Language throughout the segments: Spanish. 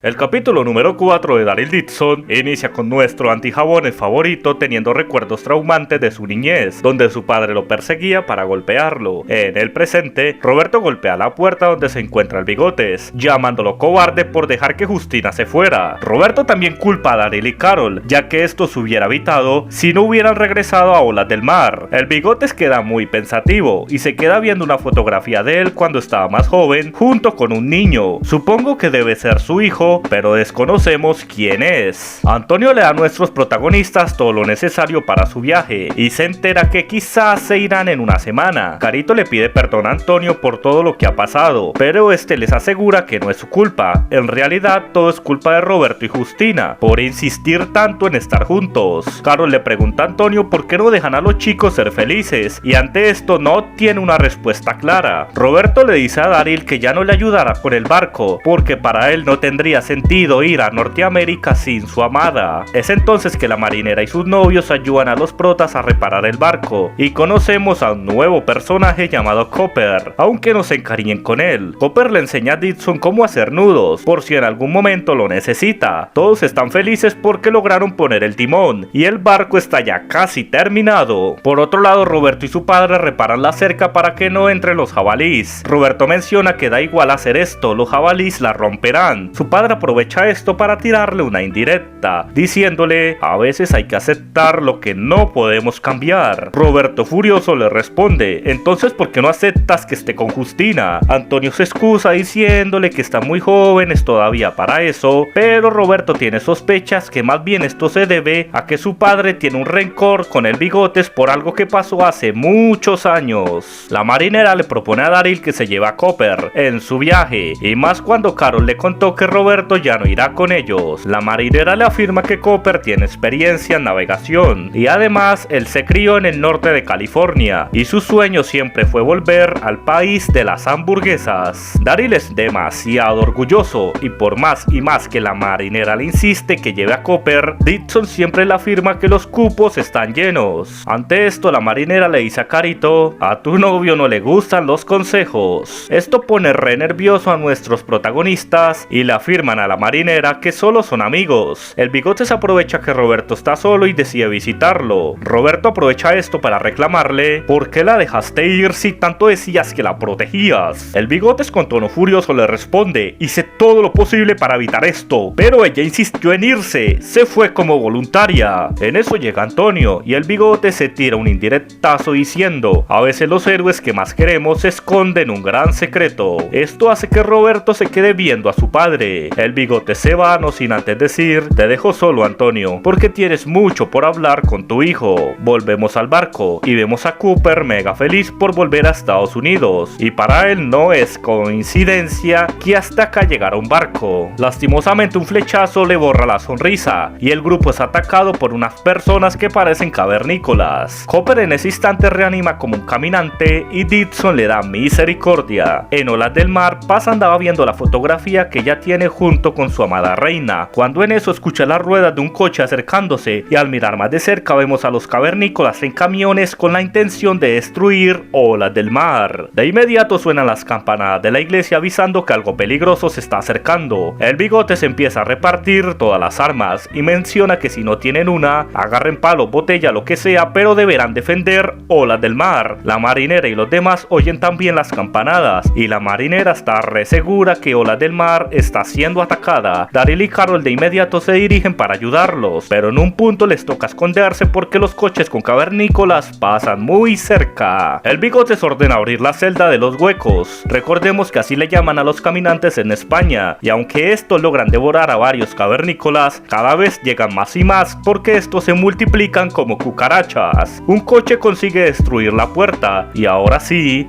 El capítulo número 4 de Daryl Dixon inicia con nuestro antijabones favorito teniendo recuerdos traumantes de su niñez, donde su padre lo perseguía para golpearlo. En el presente, Roberto golpea la puerta donde se encuentra el Bigotes, llamándolo cobarde por dejar que Justina se fuera. Roberto también culpa a Daryl y Carol, ya que esto se hubiera evitado si no hubieran regresado a Olas del Mar. El Bigotes queda muy pensativo y se queda viendo una fotografía de él cuando estaba más joven, junto con un niño. Supongo que debe ser su hijo, pero desconocemos quién es. Antonio le da a nuestros protagonistas todo lo necesario para su viaje y se entera que quizás se irán en una semana. Carito le pide perdón a Antonio por todo lo que ha pasado, pero este les asegura que no es su culpa. En realidad todo es culpa de Roberto y Justina por insistir tanto en estar juntos. Carol le pregunta a Antonio por qué no dejan a los chicos ser felices y ante esto no tiene una respuesta clara. Roberto le dice a Daryl que ya no le ayudará con el barco porque para él no tendría sentido ir a Norteamérica sin su amada. Es entonces que la marinera y sus novios ayudan a los protas a reparar el barco y conocemos a un nuevo personaje llamado Copper, aunque no se encariñen con él. Copper le enseña a Dixon cómo hacer nudos por si en algún momento lo necesita. Todos están felices porque lograron poner el timón y el barco está ya casi terminado. Por otro lado, Roberto y su padre reparan la cerca para que no entren los jabalís. Roberto menciona que da igual hacer esto, los jabalís la romperán. Su padre aprovecha esto para tirarle una indirecta, diciéndole: a veces hay que aceptar lo que no podemos cambiar. Roberto furioso le responde: entonces ¿por qué no aceptas que esté con Justina? Antonio se excusa diciéndole que está muy jóvenes todavía para eso, pero Roberto tiene sospechas que más bien esto se debe a que su padre tiene un rencor con el Bigotes por algo que pasó hace muchos años. La marinera le propone a Daryl que se lleve a Copper en su viaje, y más cuando Carol le contó que Roberto ya no irá con ellos. La marinera le afirma que Copper tiene experiencia en navegación y además él se crió en el norte de California y su sueño siempre fue volver al país de las hamburguesas. Daryl es demasiado orgulloso y por más y más que la marinera le insiste que lleve a Copper, Dixon siempre le afirma que los cupos están llenos. Ante esto la marinera le dice a Carito: a tu novio no le gustan los consejos. Esto pone re nervioso a nuestros protagonistas y le afirman a la marinera que solo son amigos. El Bigotes aprovecha que Roberto está solo y decide visitarlo. Roberto aprovecha esto para reclamarle: ¿por qué la dejaste ir si tanto decías que la protegías? El Bigotes con tono furioso le responde: hice todo lo posible para evitar esto, pero ella insistió en irse, se fue como voluntaria. En eso llega Antonio y el Bigotes se tira un indirectazo diciendo: a veces los héroes que más queremos esconden un gran secreto. Esto hace que Roberto se quede viendo a su padre. El Bigotes se va no sin antes decir: te dejo solo, Antonio, porque tienes mucho por hablar con tu hijo. Volvemos al barco y vemos a Cooper mega feliz por volver a Estados Unidos, y para él no es coincidencia que hasta acá llegara un barco. Lastimosamente un flechazo le borra la sonrisa y el grupo es atacado por unas personas que parecen cavernícolas. Cooper en ese instante reanima como un caminante y Dixon le da misericordia. En Olas del Mar, Paz andaba viendo la fotografía que ella tiene junto con su amada reina, cuando en eso escucha las ruedas de un coche acercándose y al mirar más de cerca vemos a los cavernícolas en camiones con la intención de destruir Olas del Mar. De inmediato suenan las campanadas de la iglesia avisando que algo peligroso se está acercando. El Bigotes empieza a repartir todas las armas y menciona que si no tienen una, agarren palo, botella, lo que sea, pero deberán defender Olas del Mar. La marinera y los demás oyen también las campanadas y la marinera está re segura que Olas del Mar está siendo atacada. Daryl y Carol de inmediato se dirigen para ayudarlos, pero en un punto les toca esconderse porque los coches con cavernícolas pasan muy cerca. El Bigotes ordena abrir la celda de los huecos. Recordemos que así le llaman a los caminantes en España, y aunque estos logran devorar a varios cavernícolas, cada vez llegan más y más porque estos se multiplican como cucarachas. Un coche consigue destruir la puerta y ahora sí,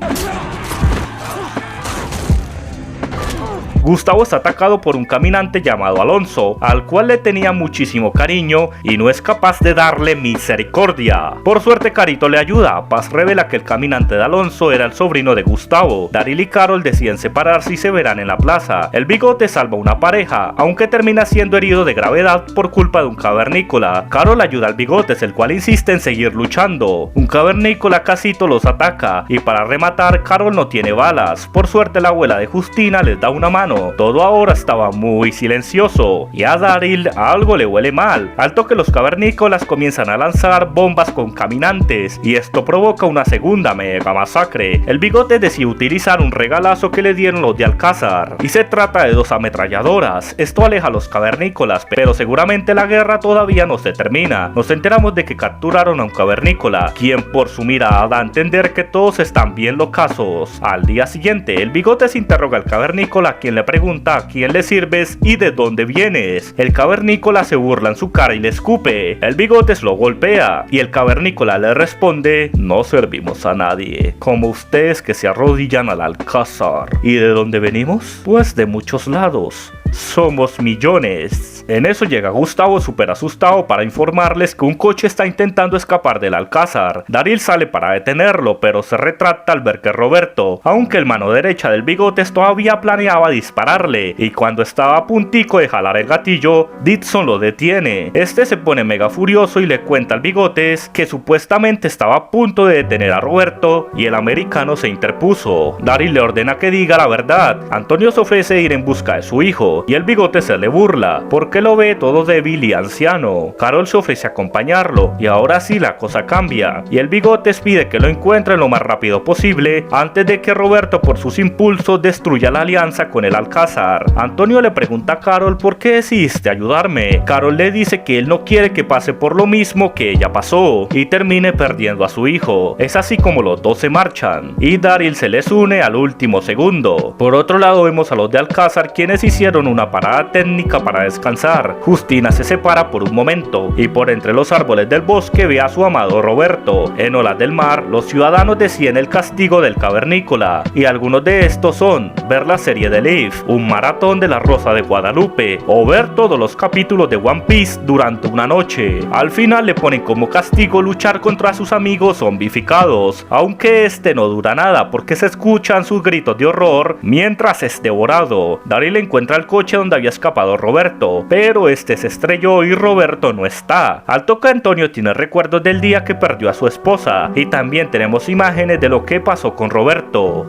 Gustavo está atacado por un caminante llamado Alonso, al cual le tenía muchísimo cariño y no es capaz de darle misericordia. Por suerte Carito le ayuda. Paz revela que el caminante de Alonso era el sobrino de Gustavo. Daryl y Carol deciden separarse y se verán en la plaza. El Bigote salva a una pareja, aunque termina siendo herido de gravedad por culpa de un cavernícola. Carol ayuda al Bigotes, el cual insiste en seguir luchando. Un cavernícola Casito los ataca y para rematar Carol no tiene balas. Por suerte la abuela de Justina les da una mano temprano, todo ahora estaba muy silencioso y a Daryl algo le huele mal, al toque los cavernícolas comienzan a lanzar bombas con caminantes y esto provoca una segunda mega masacre. El bigote decide utilizar un regalazo que le dieron los de Alcázar y se trata de 2 ametralladoras. Esto aleja a los cavernícolas, pero seguramente la guerra todavía no se termina. Nos enteramos de que capturaron a un cavernícola, quien por su mirada da a entender que todos están bien locazos. Al día siguiente, el bigote se interroga al cavernícola, quien le pregunta a quién le sirves y de dónde vienes. El cavernícola se burla en su cara y le escupe. El bigotes lo golpea y el cavernícola le responde: no servimos a nadie, como ustedes que se arrodillan al Alcázar. ¿Y de dónde venimos? Pues de muchos lados. Somos millones. En eso llega Gustavo súper asustado para informarles que un coche está intentando escapar del Alcázar. Daryl sale para detenerlo, pero se retracta al ver que Roberto, aunque el mano derecha del bigotes todavía planeaba dispararle, y cuando estaba a puntico de jalar el gatillo, Dixon lo detiene. Este se pone mega furioso y le cuenta al bigotes que supuestamente estaba a punto de detener a Roberto y el americano se interpuso. Daryl le ordena que diga la verdad. Antonio se ofrece ir en busca de su hijo y el bigote se le burla porque lo ve todo débil y anciano. Carol se ofrece a acompañarlo y ahora sí la cosa cambia y el bigotes pide que lo encuentren lo más rápido posible antes de que Roberto por sus impulsos destruya la alianza con el Alcázar. Antonio le pregunta a Carol por qué decidiste ayudarme. Carol le dice que él no quiere que pase por lo mismo que ella pasó y termine perdiendo a su hijo. Es así como los dos se marchan y Daryl se les une al último segundo. Por otro lado vemos a los de Alcázar, quienes hicieron una parada técnica para descansar. Justina se separa por un momento y por entre los árboles del bosque ve a su amado Roberto. En Olas del Mar, los ciudadanos deciden el castigo del cavernícola y algunos de estos son ver la serie de Leaf, un maratón de La Rosa de Guadalupe o ver todos los capítulos de One Piece durante una noche. Al final le ponen como castigo luchar contra sus amigos zombificados, aunque este no dura nada porque se escuchan sus gritos de horror mientras es devorado. Daryl encuentra el coche donde había escapado Roberto, pero este se estrelló y Roberto no está. Al toque Antonio tiene recuerdos del día que perdió a su esposa y también tenemos imágenes de lo que pasó con Roberto.